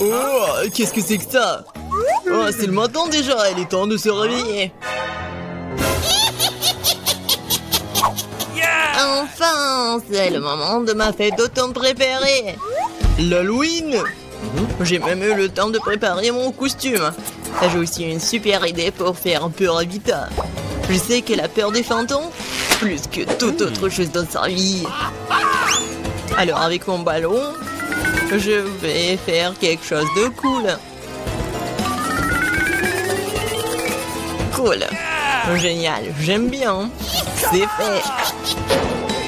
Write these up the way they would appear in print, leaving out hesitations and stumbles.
Oh, qu'est-ce que c'est que ça? Oh, c'est le matin déjà, il est temps de se réveiller. Enfin, c'est le moment de ma fête d'automne préférée. L'Halloween. J'ai même eu le temps de préparer mon costume. J'ai aussi une super idée pour faire peur à Vita. Je sais qu'elle a peur des fantômes, plus que toute autre chose dans sa vie. Alors avec mon ballon, je vais faire quelque chose de cool. Cool. Génial, j'aime bien. C'est fait.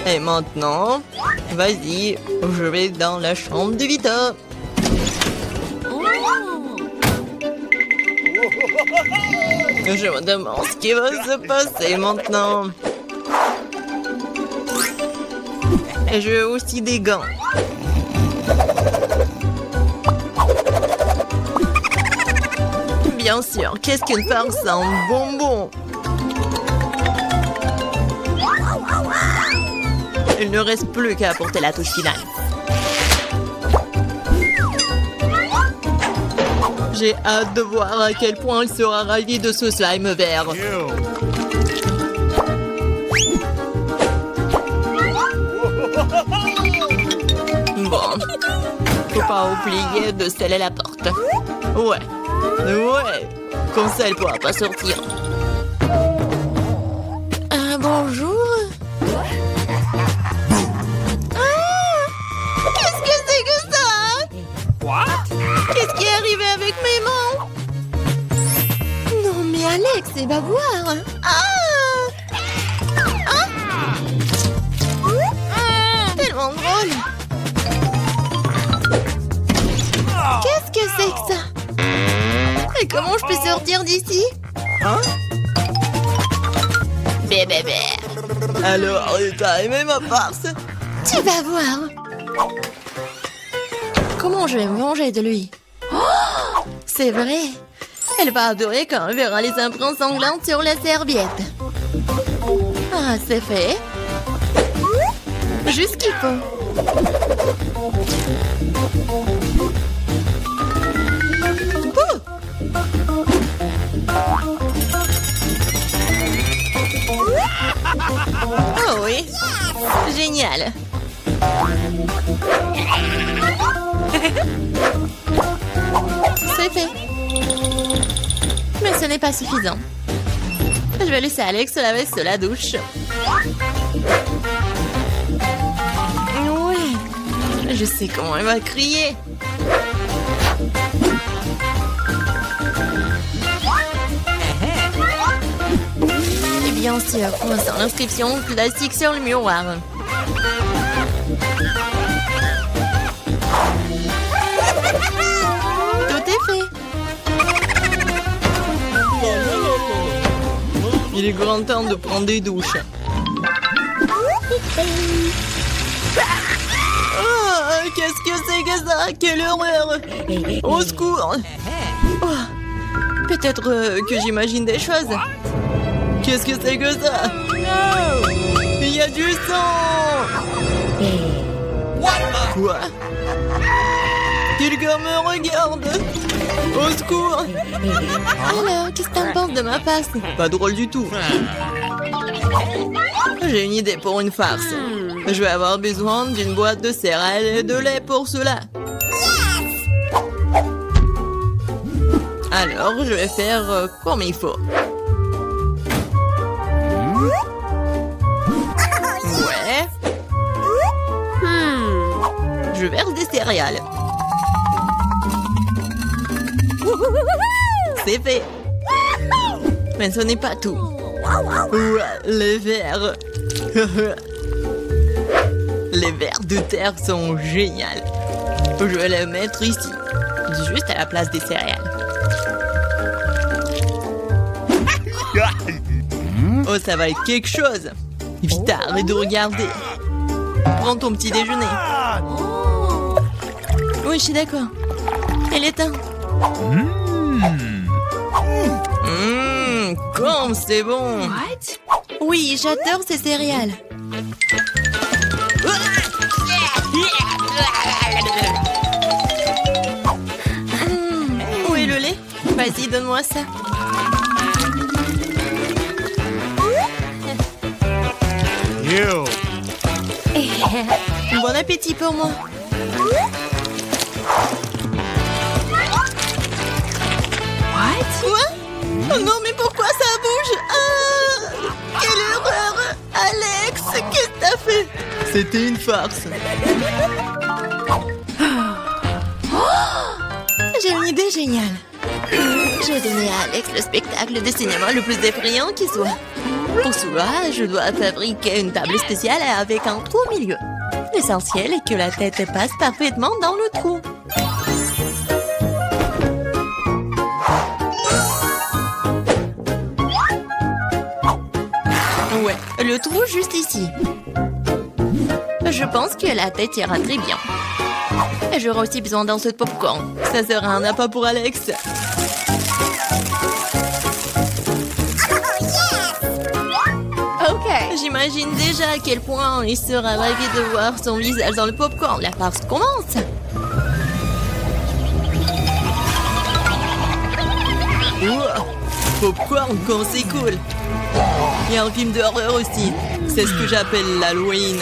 Et maintenant, vas-y, je vais dans la chambre de Vita. Je me demande ce qui va se passer maintenant. Et je veux aussi des gants. Bien sûr, qu'est-ce qu'une farce en bonbons? Il ne reste plus qu'à apporter la touche finale. J'ai hâte de voir à quel point il sera ravi de ce slime vert. Bon, faut pas oublier de sceller la porte. Ouais, comme ça elle pourra pas sortir. Bonjour. Qu'est-ce que c'est que ça? What? Qu'est-ce qui est arrivé avec mes mains? Non mais Alex, c'est bavoir. Tellement drôle. Qu'est-ce que c'est que ça? Et comment je peux sortir d'ici? Bébé. Alors, t'as aimé ma farce? Tu vas voir. Comment je vais me venger de lui? Oh, c'est vrai. Elle va adorer quand elle verra les empreintes sanglantes sur la serviette. Ah, c'est fait. Juste ce qu'il faut. Oh oui. Génial. C'est fait. Mais ce n'est pas suffisant. Je vais laisser Alex se laver sous la douche. Ouais. Je sais comment il va crier. Et bien sûr, on sent l'inscription classique sur le miroir. Tout est fait. Il est grand temps de prendre des douches. Oh, qu'est-ce que c'est que ça? Quelle horreur! Au secours! Oh, peut-être que j'imagine des choses. Qu'est-ce que c'est que ça? Il y a du sang! Quoi? Quelqu'un me regarde! Au secours! Alors, qu'est-ce que t'en penses de ma face? Pas drôle du tout. J'ai une idée pour une farce. Je vais avoir besoin d'une boîte de céréales et de lait pour cela. Alors, je vais faire comme il faut. Ouais. Je verse des céréales. C'est fait. Mais ce n'est pas tout. Ouais, les vers. Les vers de terre sont géniaux. Je vais les mettre ici, juste à la place des céréales. Oh, ça va être quelque chose. Vite, arrête de regarder. Prends ton petit déjeuner. Oui, je suis d'accord. Elle est éteinte. Comme c'est bon. Oui, j'adore ces céréales. Merci, donne-moi ça. Bon appétit pour moi. Quoi? Oh non, mais pourquoi ça bouge? Ah, quelle erreur! Alex, qu'est-ce que t'as fait? C'était une farce. J'ai une idée géniale. Je vais donner à Alex le spectacle de cinéma le plus effrayant qui soit. Pour cela, je dois fabriquer une table spéciale avec un trou au milieu. L'essentiel est que la tête passe parfaitement dans le trou. Ouais, le trou juste ici. Je pense que la tête ira très bien. Et j'aurai aussi besoin d'un seau de popcorn. Ça sera un appât pour Alex. J'imagine déjà à quel point il sera ravi de voir son visage dans le popcorn. La farce commence. Wow, popcorn quand c'est cool. Il y a un film d'horreur aussi. C'est ce que j'appelle l'Halloween.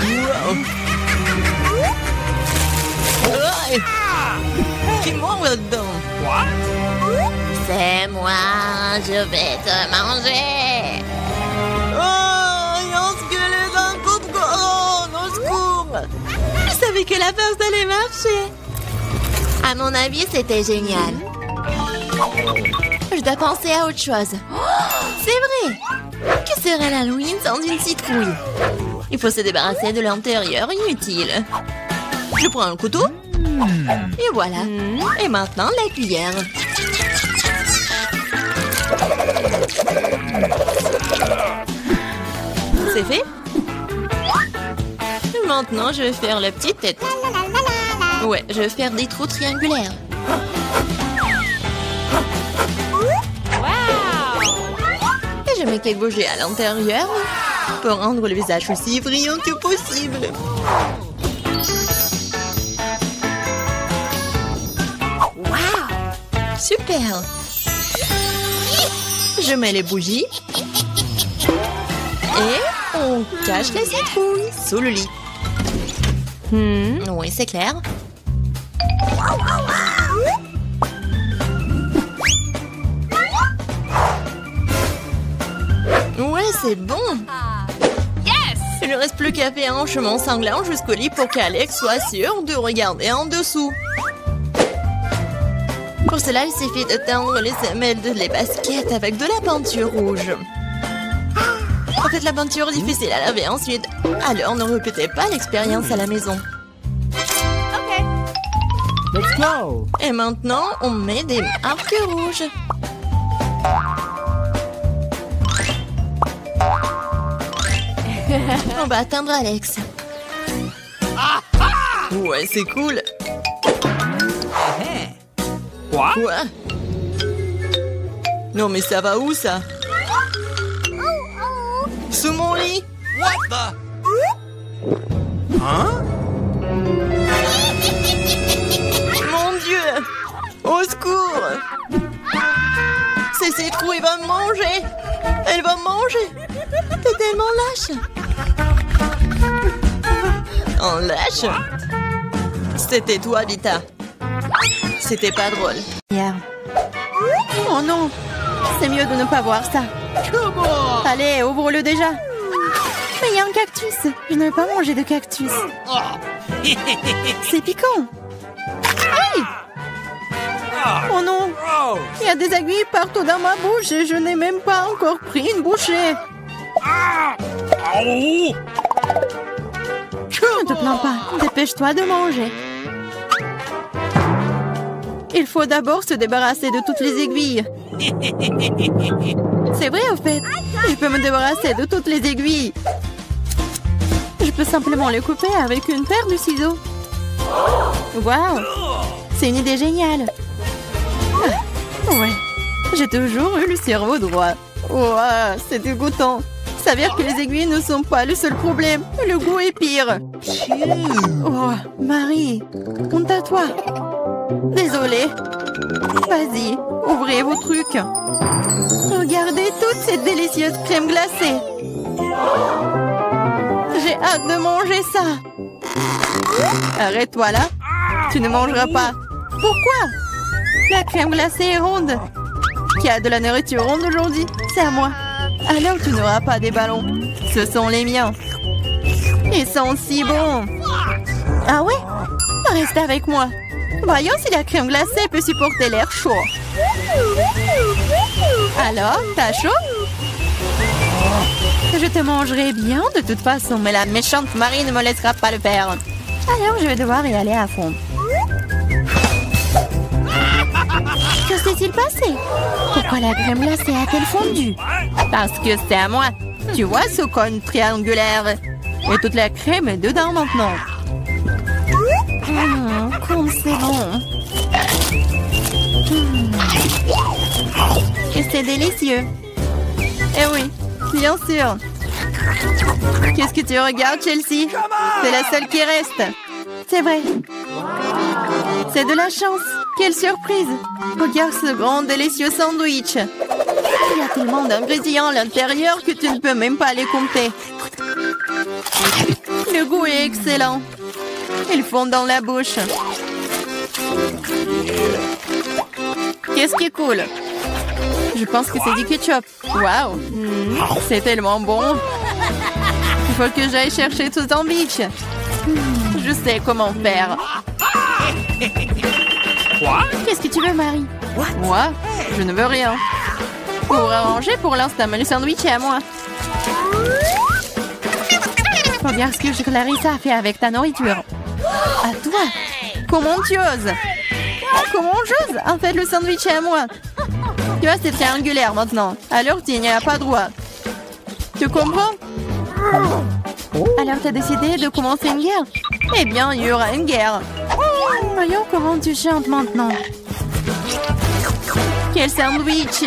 Wow. Ouais. Qui mord là-dedans? C'est moi, je vais te manger. Oh, il y a un squelette dans le popcorn, au secours. Je savais que la farce allait marcher. À mon avis, c'était génial. Je dois penser à autre chose. C'est vrai. Que serait l'Halloween sans une citrouille? Il faut se débarrasser de l'intérieur inutile. Je prends un couteau. Et voilà. Et maintenant, la cuillère. C'est fait. Maintenant, je vais faire la petite tête. Ouais, je vais faire des trous triangulaires. Et je mets quelques bougies à l'intérieur pour rendre le visage aussi brillant que possible. Super! Je mets les bougies. Et on cache la citrouille sous le lit. Oui, c'est clair. Ouais, c'est bon. Yes! Il ne reste plus qu'à faire un chemin sanglant jusqu'au lit pour qu'Alex soit sûr de regarder en dessous. Pour cela, il suffit de teindre les semelles les baskets avec de la peinture rouge. En fait, la peinture est difficile à laver ensuite. Alors, ne répétez pas l'expérience à la maison. Ok. Let's go. Et maintenant, on met des marques rouges. On va atteindre Alex. Ouais, c'est cool. Quoi? Non, mais ça va où, ça? Sous mon lit? What the? Hein? Mon Dieu! Au secours! C'est cette citrouille va me manger! Elle va me manger! T'es tellement lâche! En lâche? C'était toi, Vita. C'était pas drôle. Oh non! C'est mieux de ne pas voir ça. Allez, ouvre-le déjà. Mais il y a un cactus. Je ne veux pas manger de cactus. C'est piquant. Aïe! Oh non! Il y a des aiguilles partout dans ma bouche et je n'ai même pas encore pris une bouchée. Ne te plains pas. Dépêche-toi de manger. Il faut d'abord se débarrasser de toutes les aiguilles. C'est vrai, au fait. Je peux me débarrasser de toutes les aiguilles. Je peux simplement les couper avec une paire de ciseaux. Waouh! C'est une idée géniale. Ah, ouais. J'ai toujours eu le cerveau droit. Waouh, c'est dégoûtant. s'avère que les aiguilles ne sont pas le seul problème. Le goût est pire. Oh, Marie, honte à toi. Désolée. Vas-y, ouvrez vos trucs. Regardez toute cette délicieuse crème glacée. J'ai hâte de manger ça. Arrête-toi là. Tu ne mangeras pas. Pourquoi? La crème glacée est ronde. Qui a de la nourriture ronde aujourd'hui? C'est à moi. Alors tu n'auras pas des ballons. Ce sont les miens. Ils sont si bons. Ah ouais? Reste avec moi. Voyons si la crème glacée peut supporter l'air chaud. Alors, t'as chaud? Je te mangerai bien de toute façon, mais la méchante Marie ne me laissera pas le faire. Alors, je vais devoir y aller à fond. Que s'est-il passé? Pourquoi la crème glacée a-t-elle fondu? Parce que c'est à moi. Tu vois ce cône triangulaire? Et toute la crème est dedans maintenant. Comme c'est bon. Et c'est délicieux. Eh oui, bien sûr. Qu'est-ce que tu regardes, Chelsea? C'est la seule qui reste. C'est vrai. C'est de la chance. Quelle surprise. Regarde ce grand délicieux sandwich. Il y a tellement d'ingrédients à l'intérieur que tu ne peux même pas les compter. Le goût est excellent. Ils fondent dans la bouche. Qu'est-ce qui est cool? Je pense que c'est du ketchup. Waouh! C'est tellement bon. Il faut que j'aille chercher ce sandwich. Je sais comment faire. Qu'est-ce que tu veux, Marie? Moi? Je ne veux rien. Pour arranger pour l'instant, mais le sandwich est à moi. Regarde ce que Clarissa a fait avec ta nourriture. À toi? Comment tu oses? Comment j'ose? En fait, le sandwich est à moi. Tu vois, c'est triangulaire maintenant. Alors, tu n'y as pas droit. Tu comprends? Alors, tu as décidé de commencer une guerre? Eh bien, il y aura une guerre. Voyons comment tu chantes maintenant. Quel sandwich!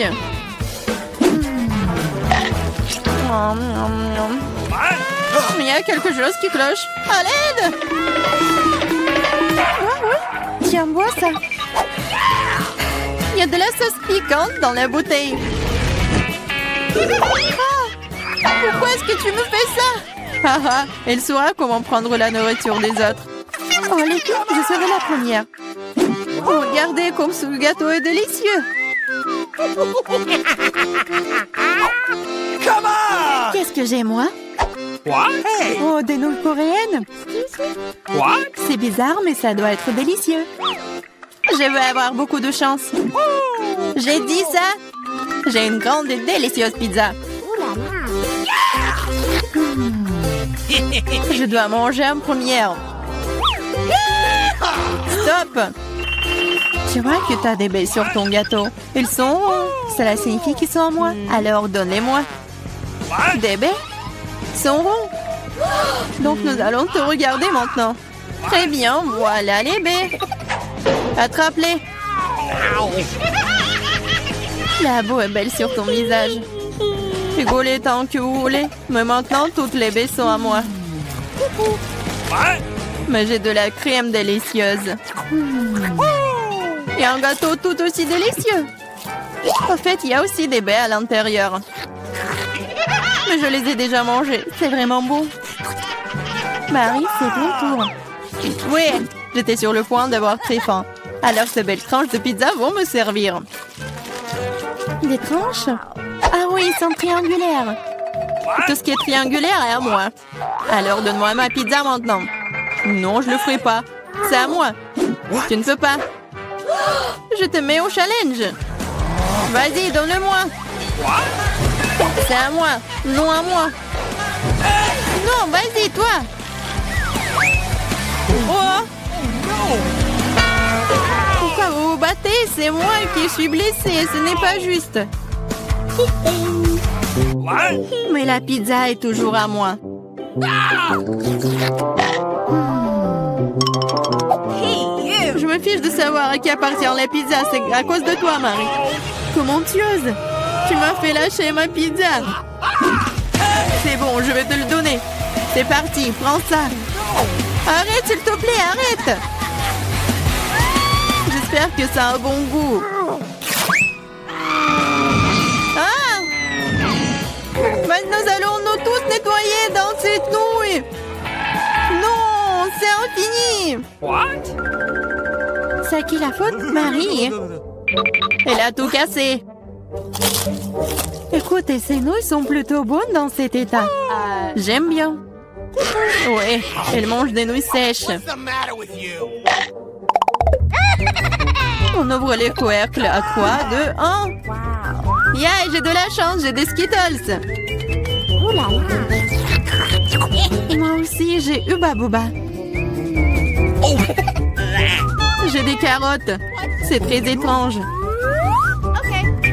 Il y a quelque chose qui cloche. À l'aide! Ah oui, tiens, bois ça. Il y a de la sauce piquante dans la bouteille. Ah, pourquoi est-ce que tu me fais ça? Ah ah, elle saura comment prendre la nourriture des autres. Oh les filles, je serai la première. Oh, regardez comme ce gâteau est délicieux. Qu'est-ce que j'ai moi? Oh, des nouilles coréennes. C'est bizarre, mais ça doit être délicieux. Je vais avoir beaucoup de chance. J'ai dit ça. J'ai une grande et délicieuse pizza. Je dois manger en première. Stop. Tu vois que tu as des baies sur ton gâteau. Ils sont ronds. Cela signifie qu'ils sont à moi. Alors donne-les-moi. Des baies sont ronds. Donc nous allons te regarder maintenant. Très bien, voilà les baies. Attrape-les. La boue est belle sur ton visage. Rigolez tant que vous voulez. Mais maintenant, toutes les baies sont à moi. Mais j'ai de la crème délicieuse. Et un gâteau tout aussi délicieux. En fait, il y a aussi des baies à l'intérieur. Mais je les ai déjà mangées. C'est vraiment bon. Marie, c'est ton tour. Oui, j'étais sur le point d'avoir très faim. Alors ces belles tranches de pizza vont me servir. Des tranches? Ah oui, ils sont triangulaires. Tout ce qui est triangulaire est à moi. Alors donne-moi ma pizza maintenant. Non, je le ferai pas. C'est à moi. Tu ne peux pas. Je te mets au challenge. Vas-y, donne-le-moi. C'est à moi. Non à moi. Non, vas-y, toi. Oh. Pourquoi vous vous battez? C'est moi qui suis blessée. Ce n'est pas juste. Mais la pizza est toujours à moi. Je me fiche de savoir à qui appartient la pizza. C'est à cause de toi, Marie. Comment tu oses? Tu m'as fait lâcher ma pizza. C'est parti, prends ça. Arrête, s'il te plaît, arrête. J'espère que ça a un bon goût. Ah! Maintenant, nous allons nous tous nettoyer dans cette nouille. Non, c'est infini. What? C'est à qui la faute? Marie. Elle a tout cassé. Écoutez, ces nouilles sont plutôt bonnes dans cet état. J'aime bien. Ouais, elle mange des nouilles sèches. What's the matter with you? On ouvre les couvercles à 3, 2, 1. Yeah, j'ai de la chance, j'ai des Skittles. Et moi aussi, j'ai Hubba Bubba. J'ai des carottes. C'est très étrange.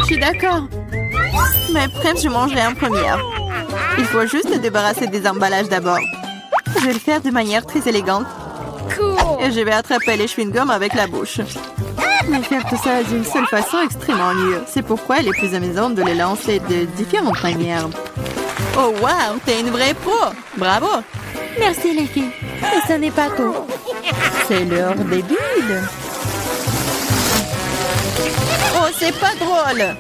Je suis d'accord. Mais presque, je mangerai en première. Il faut juste se débarrasser des emballages d'abord. Je vais le faire de manière très élégante. Et je vais attraper les chewing-gums avec la bouche. Mais faire tout ça d'une seule façon est extrêmement ennuyeux. C'est pourquoi il est plus amusant de les lancer de différentes manières. Oh wow, t'es une vraie pro! Bravo! Merci les filles. Mais ce n'est pas tout. C'est l'heure des bulles. Oh, c'est pas drôle!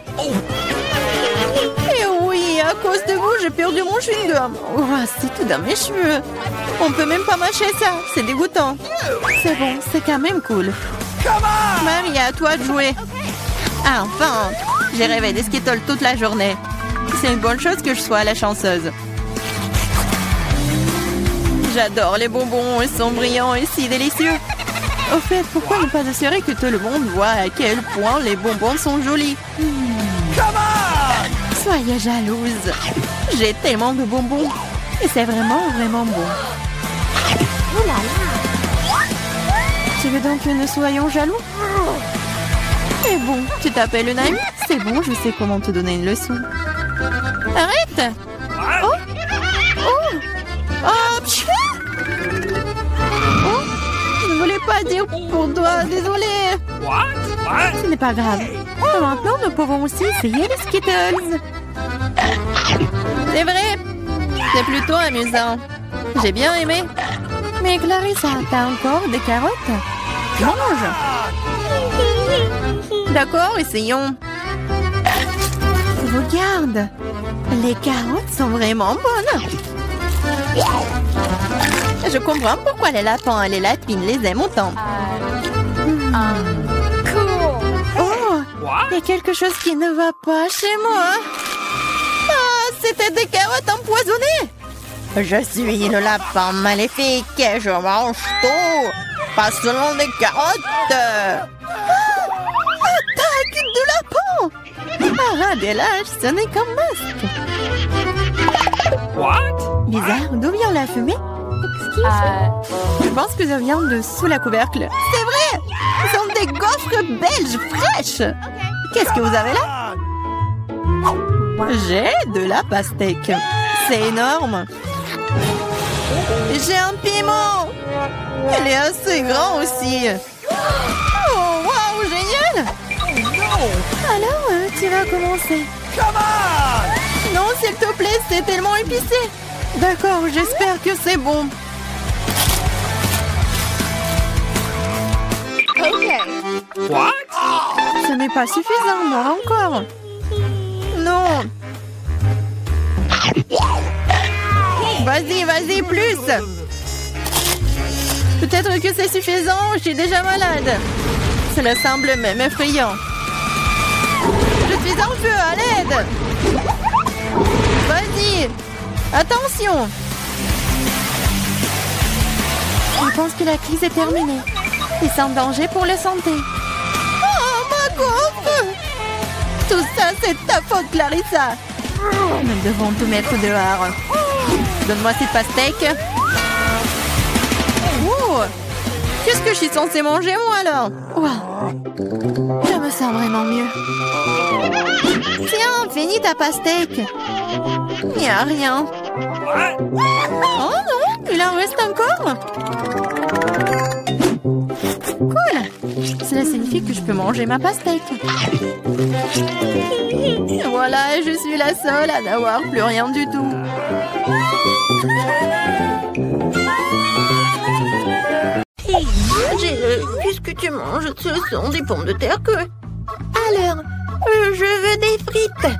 Et oui, à cause de vous, j'ai perdu mon chewing-gum. Oh, c'est tout dans mes cheveux. On peut même pas mâcher ça. C'est dégoûtant. C'est bon, c'est quand même cool. Marie, à toi de jouer. Ah, enfin! J'ai rêvé des Skittles toute la journée. C'est une bonne chose que je sois la chanceuse. J'adore les bonbons, ils sont brillants et si délicieux. Au fait, pourquoi ne pas assurer que tout le monde voit à quel point les bonbons sont jolis? Soyez jalouse. J'ai tellement de bonbons. Et c'est vraiment, vraiment bon. Oh là là. Tu veux donc que nous soyons jaloux? Mais bon, tu t'appelles une amie? C'est bon, je sais comment te donner une leçon. Arrête! Oh! Oh! Oh! Pfiou! Oh! Je ne voulais pas dire pour toi, désolée. What? Ce n'est pas grave. Et maintenant, nous pouvons aussi essayer les Skittles. C'est vrai. C'est plutôt amusant. J'ai bien aimé. Mais Clarissa, t'as encore des carottes? Mange! D'accord, essayons. Regarde. Les carottes sont vraiment bonnes. Je comprends pourquoi les lapins et les lapines les aiment autant. Oh, il y a quelque chose qui ne va pas chez moi. Ah, c'était des carottes empoisonnées. Je suis le lapin maléfique et je mange tout. Pas seulement des carottes. Ah, attaque de lapin. Ah, des lâches, ce n'est qu'un masque. What? Bizarre, d'où vient la fumée? Je pense que ça vient de sous la couvercle. C'est vrai! Ce sont des gaufres belges fraîches! Qu'est-ce que vous avez là? J'ai de la pastèque. C'est énorme. J'ai un piment! Il est assez grand aussi. Oh, waouh, génial! Alors, tu vas commencer. Non, s'il te plaît, c'est tellement épicé. D'accord, j'espère que c'est bon. What? Ce n'est pas suffisant, moi encore. Non. Vas-y, vas-y, plus. Peut-être que c'est suffisant, je suis déjà malade. Cela semble même effrayant. Je suis en feu, à l'aide. Vas-y. Attention. Je pense que la crise est terminée. Et sans danger pour la santé. Oh, ma gaufre! Tout ça, c'est ta faute, Clarissa. Nous devons tout mettre dehors. Donne-moi cette pastèque. Oh! Qu'est-ce que je suis censée manger, moi, alors? Wow. Je me sens vraiment mieux. Tiens, finis ta pastèque. Il n'y a rien. Oh non, il en reste encore. Cool. Cela signifie que je peux manger ma pastèque. Voilà, je suis la seule à n'avoir plus rien du tout. Jill, qu'est-ce que tu manges? Ce sont des pommes de terre que... Alors, je veux des frites.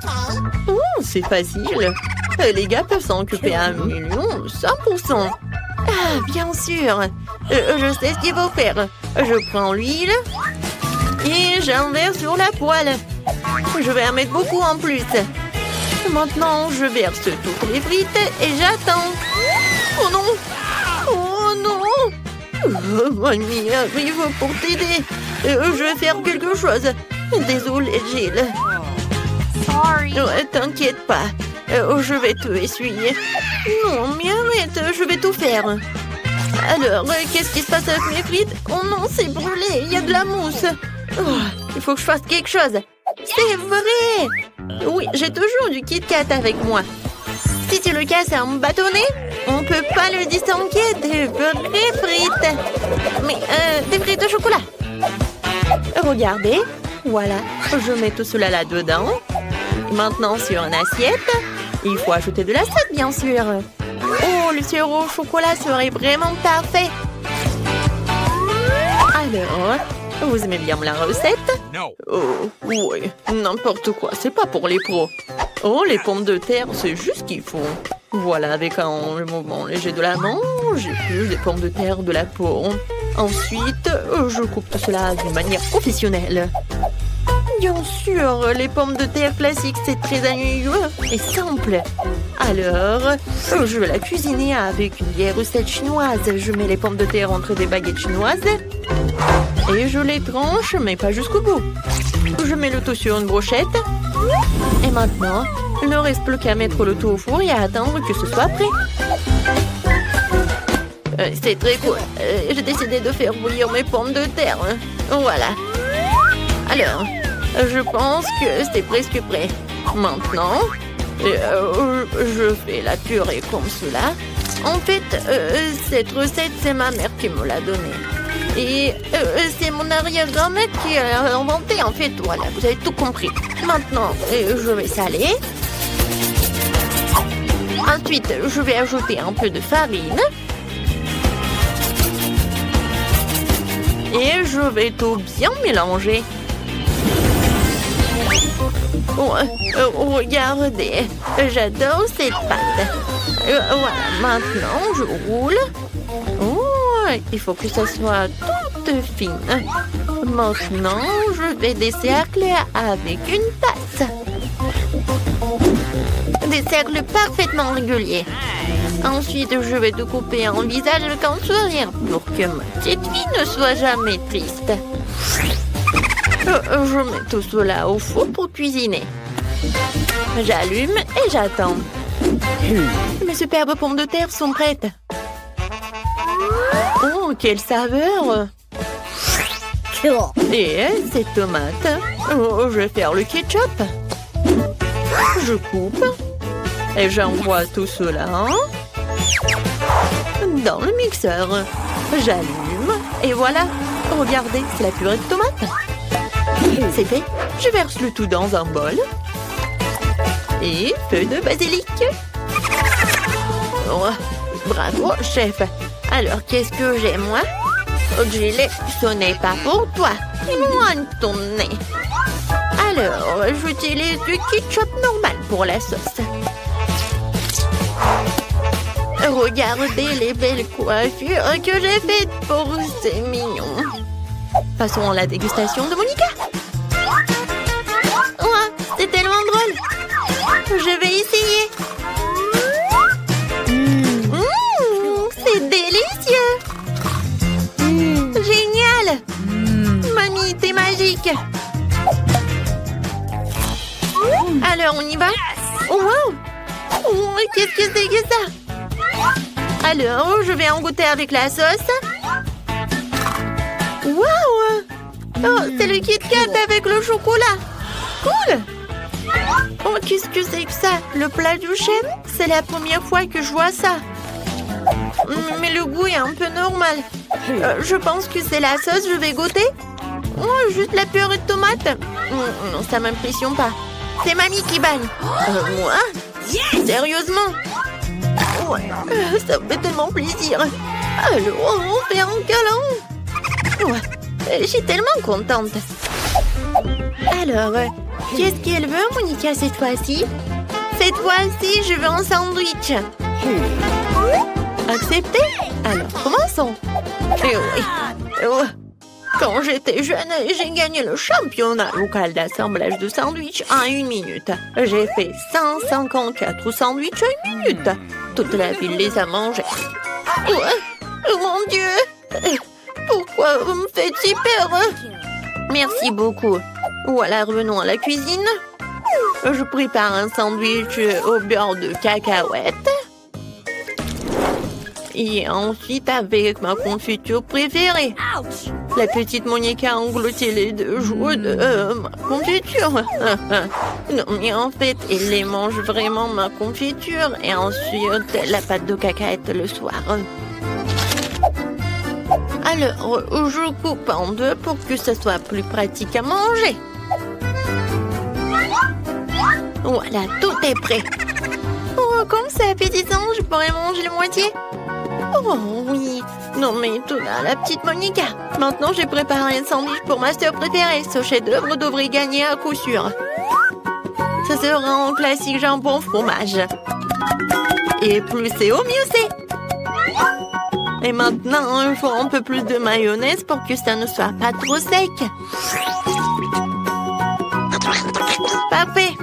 Oh, c'est facile. Les gars peuvent s'en occuper à 100%. Ah, bien sûr. Je sais ce qu'il faut faire. Je prends l'huile et j'en verse sur la poêle. Je vais en mettre beaucoup en plus. Maintenant, je verse toutes les frites et j'attends. Oh non! Oh non! Mamie arrive pour t'aider. Je vais faire quelque chose. Désolée, Jill. Sorry. T'inquiète pas. Je vais te essuyer. Non, mais arrête, je vais tout faire. Alors, qu'est-ce qui se passe avec mes frites? Oh non, c'est brûlé, il y a de la mousse. Oh, il faut que je fasse quelque chose. C'est vrai! Oui, j'ai toujours du Kit Kat avec moi. Si tu le casses en bâtonnet, on peut pas le distinguer des vraies frites. Mais, des frites au chocolat. Regardez, voilà, je mets tout cela là-dedans. Maintenant, sur une assiette, il faut ajouter de la sel, bien sûr. Oh, le sirop au chocolat serait vraiment parfait. Alors, vous aimez bien la recette? No. Oh, oui, n'importe quoi, c'est pas pour les pros. Oh, les pommes de terre, c'est juste ce qu'il faut. Voilà, avec un mouvement léger de la main, j'épluche des pommes de terre de la peau. Ensuite, je coupe tout cela d'une manière professionnelle. Bien sûr, les pommes de terre classiques, c'est très ennuyeux et simple. Alors, je vais la cuisiner avec une vieille recette chinoise. Je mets les pommes de terre entre des baguettes chinoises et je les tranche, mais pas jusqu'au bout. Je mets le tout sur une brochette. Et maintenant, il ne reste plus qu'à mettre le tout au four et à attendre que ce soit prêt. C'est très cool. J'ai décidé de faire bouillir mes pommes de terre. Voilà. Alors, je pense que c'est presque prêt. Maintenant, je fais la purée comme cela. En fait, cette recette, c'est ma mère qui me l'a donnée. Et c'est mon arrière-grand-mère qui l'a inventée. En fait, voilà, vous avez tout compris. Maintenant, je vais saler. Ensuite, je vais ajouter un peu de farine. Et je vais tout bien mélanger. Regardez, j'adore cette pâte. Voilà, maintenant je roule. Oh, il faut que ça soit toute fine. Maintenant, je vais des cercles avec une tasse. Des cercles parfaitement réguliers. Ensuite, je vais te couper en visage avec un sourire pour que ma petite fille ne soit jamais triste. Je mets tout cela au four pour cuisiner. J'allume et j'attends. Mes superbes pommes de terre sont prêtes. Oh, quelle saveur! Et ces tomates. Oh, je vais faire le ketchup. Je coupe. Et j'envoie tout cela dans le mixeur. J'allume. Et voilà. Regardez, c'est la purée de tomates. C'est fait. Je verse le tout dans un bol. Et feu de basilic. Oh, bravo, chef. Alors, qu'est-ce que j'ai, moi? Oh, Jill, ce n'est pas pour toi. Éloigne ton nez. Alors, j'utilise du ketchup normal pour la sauce. Regardez les belles coiffures que j'ai faites pour ces mignons. Passons à la dégustation de Monica. Ouais, c'est tellement drôle. Je vais essayer. C'est délicieux. Génial. Mamie, t'es magique. Alors, on y va? Oh, wow. Oh, qu'est-ce que c'est que ça? Alors, je vais en goûter avec la sauce. Wow! Oh, c'est le Kit Kat avec le chocolat. Cool! Oh, qu'est-ce que c'est que ça? Le plat du chef? C'est la première fois que je vois ça. Mais le goût est un peu normal. Je pense que c'est la sauce, je vais goûter. Oh, juste la purée de tomate. Non, ça m'impressionne pas. C'est mamie qui bagne. Moi? Sérieusement? Ouais, ça me fait tellement plaisir. Alors, on fait un câlin. Ouais, je suis tellement contente. Alors, qu'est-ce qu'elle veut, Monica, cette fois-ci? Cette fois-ci, je veux un sandwich. Accepté? Alors, commençons. Quand j'étais jeune, j'ai gagné le championnat local d'assemblage de sandwichs en 1 minute. J'ai fait 154 sandwichs en 1 minute. Toute la ville les a mangés. Oh mon Dieu! Pourquoi vous me faites si peur? Merci beaucoup. Voilà, revenons à la cuisine. Je prépare un sandwich au beurre de cacahuète. Et ensuite avec ma confiture préférée. La petite Monica a englouti les 2 joues de ma confiture. Non, mais en fait, elle les mange vraiment, ma confiture. Et ensuite, la pâte de cacahuète le soir. Alors, je coupe en 2 pour que ce soit plus pratique à manger. Voilà, tout est prêt. Oh, comme c'est appétissant, je pourrais manger la moitié. Oh oui. Non mais tout là, la petite Monica. Maintenant, j'ai préparé un sandwich pour ma sœur préférée. Ce chef-d'œuvre devrait gagner à coup sûr. Ça sera un classique jambon fromage. Et plus c'est au mieux c'est. Et maintenant, il faut un peu plus de mayonnaise pour que ça ne soit pas trop sec. Parfait.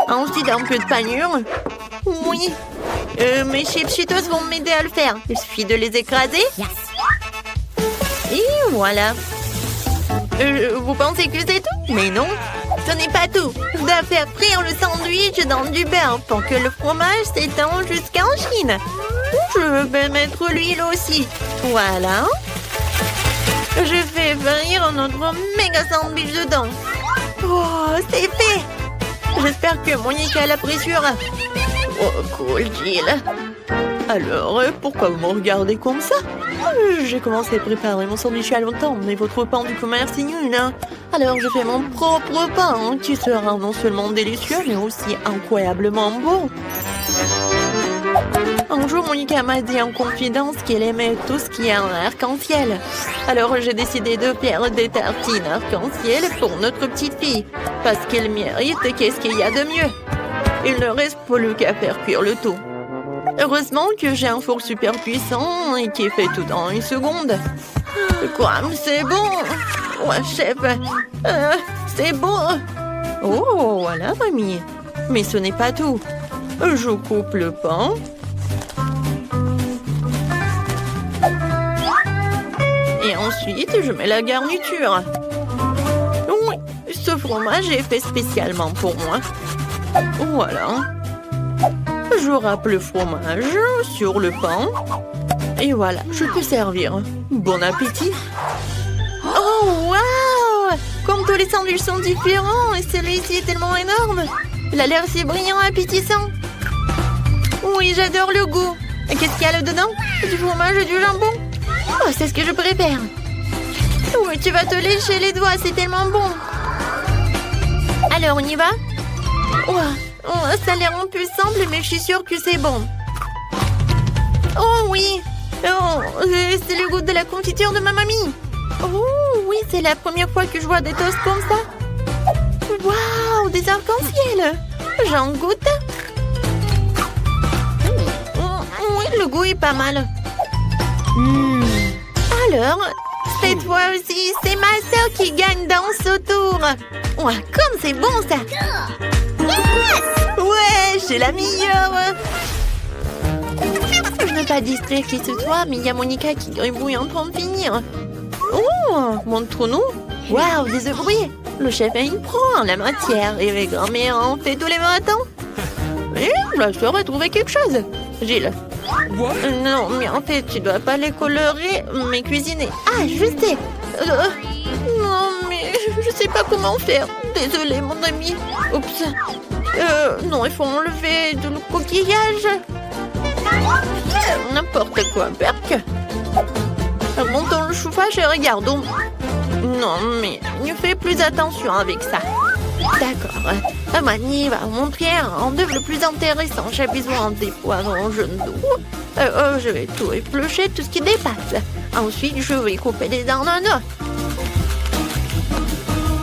Ensuite, un peu de panure. Oui. Mes chips Cheetos vont m'aider à le faire. Il suffit de les écraser. Et voilà. Vous pensez que c'est tout? Mais non, ce n'est pas tout. Je dois faire frire le sandwich dans du beurre pour que le fromage s'étend jusqu'en Chine. Je vais mettre l'huile aussi. Voilà. Je fais frire notre méga sandwich dedans. Oh, c'est fait. J'espère que Monica l'appréciera. Oh, cool, Jill. Alors, pourquoi vous me regardez comme ça? J'ai commencé à préparer mon sandwich il y a longtemps, mais votre pain du commerce est nul, hein? Alors, je fais mon propre pain, qui sera non seulement délicieux, mais aussi incroyablement bon. Un jour, Monica m'a dit en confidence qu'elle aimait tout ce qui est en arc-en-ciel. Alors, j'ai décidé de faire des tartines arc-en-ciel pour notre petite fille. Parce qu'elle mérite, qu'est-ce qu'il y a de mieux? Il ne reste plus qu'à faire cuire le tout. Heureusement que j'ai un four super puissant et qui fait tout en 1 seconde. Quoi? C'est bon! Ouais, chef! C'est bon! Oh, voilà, mamie! Mais ce n'est pas tout. Je coupe le pain. Et ensuite, je mets la garniture. Oui, ce fromage est fait spécialement pour moi. Voilà. Je râpe le fromage sur le pain. Et voilà, je peux servir. Bon appétit. Oh, waouh! Comme tous les sandwichs sont différents et celui-ci est tellement énorme. Il a l'air si brillant et appétissant. Oui, j'adore le goût. Qu'est-ce qu'il y a là-dedans? Du fromage et du jambon. Oh, c'est ce que je préfère. Oui, tu vas te lécher les doigts, c'est tellement bon. Alors, on y va? Oh, ça a l'air un peu simple, mais je suis sûre que c'est bon. Oh oui! Oh, c'est le goût de la confiture de ma mamie. Oh oui, c'est la première fois que je vois des toasts comme ça. Waouh, des arcs-en-ciel. J'en goûte. Oui, le goût est pas mal. Alors, cette fois-ci, c'est ma sœur qui gagne dans ce tour. Ouais, comme c'est bon ça. Ouais, j'ai la meilleure. Je ne veux pas distraire qui ce soit, mais il y a Monica qui gribouille en train de finir. Oh, montre-nous. Waouh, des œufs brouillés. Le chef est une pro en la matière et les grand-mères en fait tous les matins. Et la sœur a trouvé quelque chose. Gilles. Non, mais en fait, tu dois pas les colorer, mais cuisiner. Ah, je sais. Non, mais je sais pas comment faire. Désolée, mon ami. Oups. Non, il faut enlever le coquillage. N'importe quoi, Berk. Montons le chauffage et regardons. Non, mais ne fais plus attention avec ça. D'accord. Mani va vous montrer un œuf le plus intéressant. J'ai besoin des poivrons jaunes d'eau. Je vais tout éplucher, tout ce qui dépasse. Ensuite, je vais couper les ananas.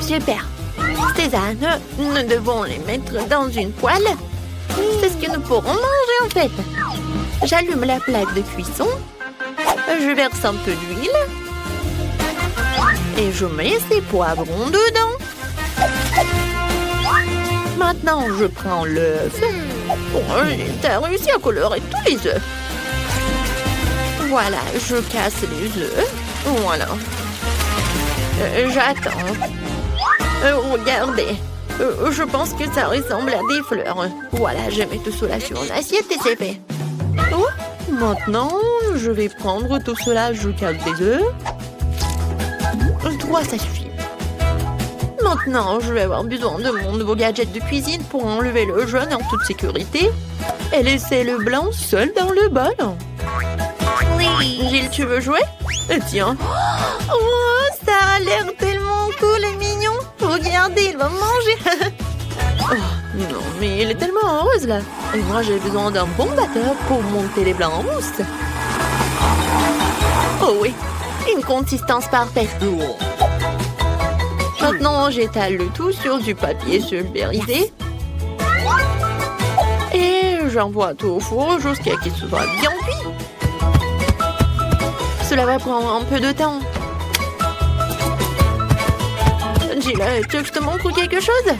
Super. Ces ananas, nous devons les mettre dans une poêle. C'est ce que nous pourrons manger en fait. J'allume la plaque de cuisson. Je verse un peu d'huile. Et je mets ces poivrons dedans. Maintenant, je prends l'œuf. T'as réussi à colorer tous les œufs. Voilà, je casse les œufs. Voilà. J'attends. Regardez. Je pense que ça ressemble à des fleurs. Voilà, je mets tout cela sur une assiette et c'est fait. Oh, maintenant, je vais prendre tout cela. Je casse des œufs. 3, ça suffit. Maintenant, je vais avoir besoin de mon nouveau gadget de cuisine pour enlever le jaune en toute sécurité et laisser le blanc seul dans le bol. Gilles, tu veux jouer? Tiens. Oh, ça a l'air tellement cool et mignon. Regardez, il va manger. Oh, non, mais il est tellement heureuse là. Et moi, j'ai besoin d'un bon batteur pour monter les blancs en mousse. Oh oui, une consistance parfaite. Maintenant, j'étale le tout sur du papier sulfurisé. Et j'envoie tout au four jusqu'à ce qu'il soit bien cuit. Cela va prendre un peu de temps. Gilles, tu veux que je te montre quelque chose?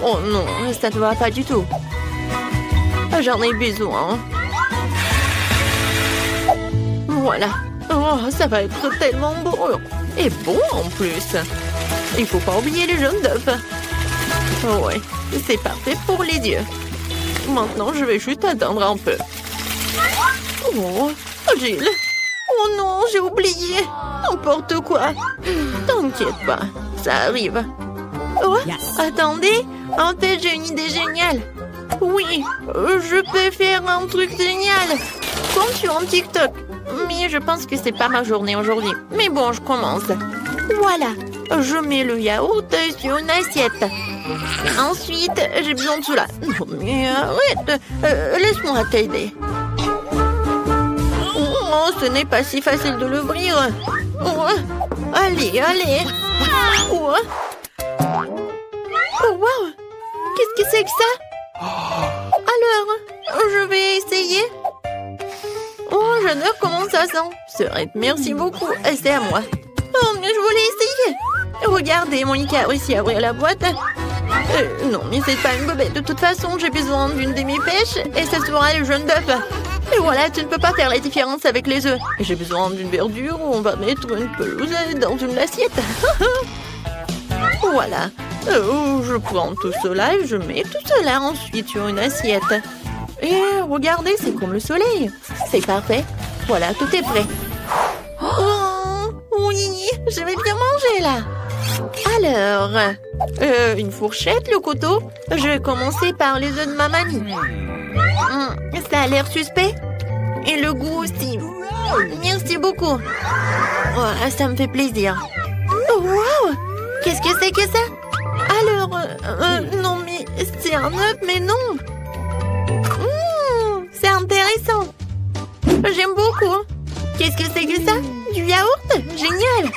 Oh non, ça ne va pas du tout. J'en ai besoin. Voilà. Oh, ça va être tellement beau. Et bon en plus. Il faut pas oublier les jaunes d'œufs. Oh ouais, c'est parfait pour les yeux. Maintenant, je vais juste attendre un peu. Oh, Gilles. Oh non, j'ai oublié. N'importe quoi. T'inquiète pas, ça arrive. Oh, attendez. En fait, j'ai une idée géniale. Oui, je peux faire un truc génial. Comme sur un TikTok. Mais je pense que c'est pas ma journée aujourd'hui. Mais bon, je commence. Voilà. Je mets le yaourt sur une assiette. Ensuite, j'ai besoin de cela. Non, mais arrête. Laisse-moi t'aider. Oh, ce n'est pas si facile de l'ouvrir. Oh, allez, allez. Oh, oh wow. Qu'est-ce que c'est que ça? Alors, je vais essayer. Oh, j'adore comment ça sent. Sœurette, merci beaucoup. C'est à moi. Oh, mais je voulais essayer. Regardez, Monica a réussi à ouvrir la boîte. Non, mais c'est pas une bobette. De toute façon, j'ai besoin d'une demi-pêche et ce sera le jaune d'œuf. Et voilà, tu ne peux pas faire la différence avec les œufs. Et j'ai besoin d'une verdure où on va mettre une pelouse dans une assiette. Voilà. Je prends tout cela et je mets tout cela ensuite sur une assiette. Et regardez, c'est comme le soleil. C'est parfait. Voilà, tout est prêt. Oh, oui, je vais bien manger là. Alors, une fourchette, le couteau. Je vais commencer par les œufs de ma mamie. Ça a l'air suspect. Et le goût aussi. Merci beaucoup. Oh, ça me fait plaisir. Oh, wow! Qu'est-ce que c'est que ça? Alors, non mais c'est un œuf, mais non. C'est intéressant. J'aime beaucoup. Qu'est-ce que c'est que ça? Du yaourt? Génial.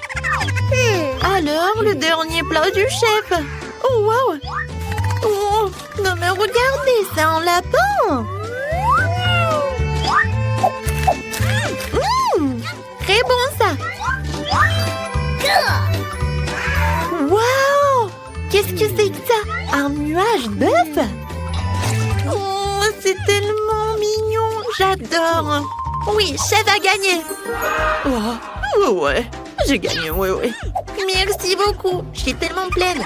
Alors, le dernier plat du chef. Oh, wow. Oh, non mais regardez, c'est un lapin. Très bon ça. Wow. Qu'est-ce que c'est que ça? Un nuage d'œufs? Oh, c'est tellement mignon. J'adore. Oui, chef a gagné. Oh, ouais, j'ai gagné, ouais. Merci beaucoup. Je suis tellement pleine.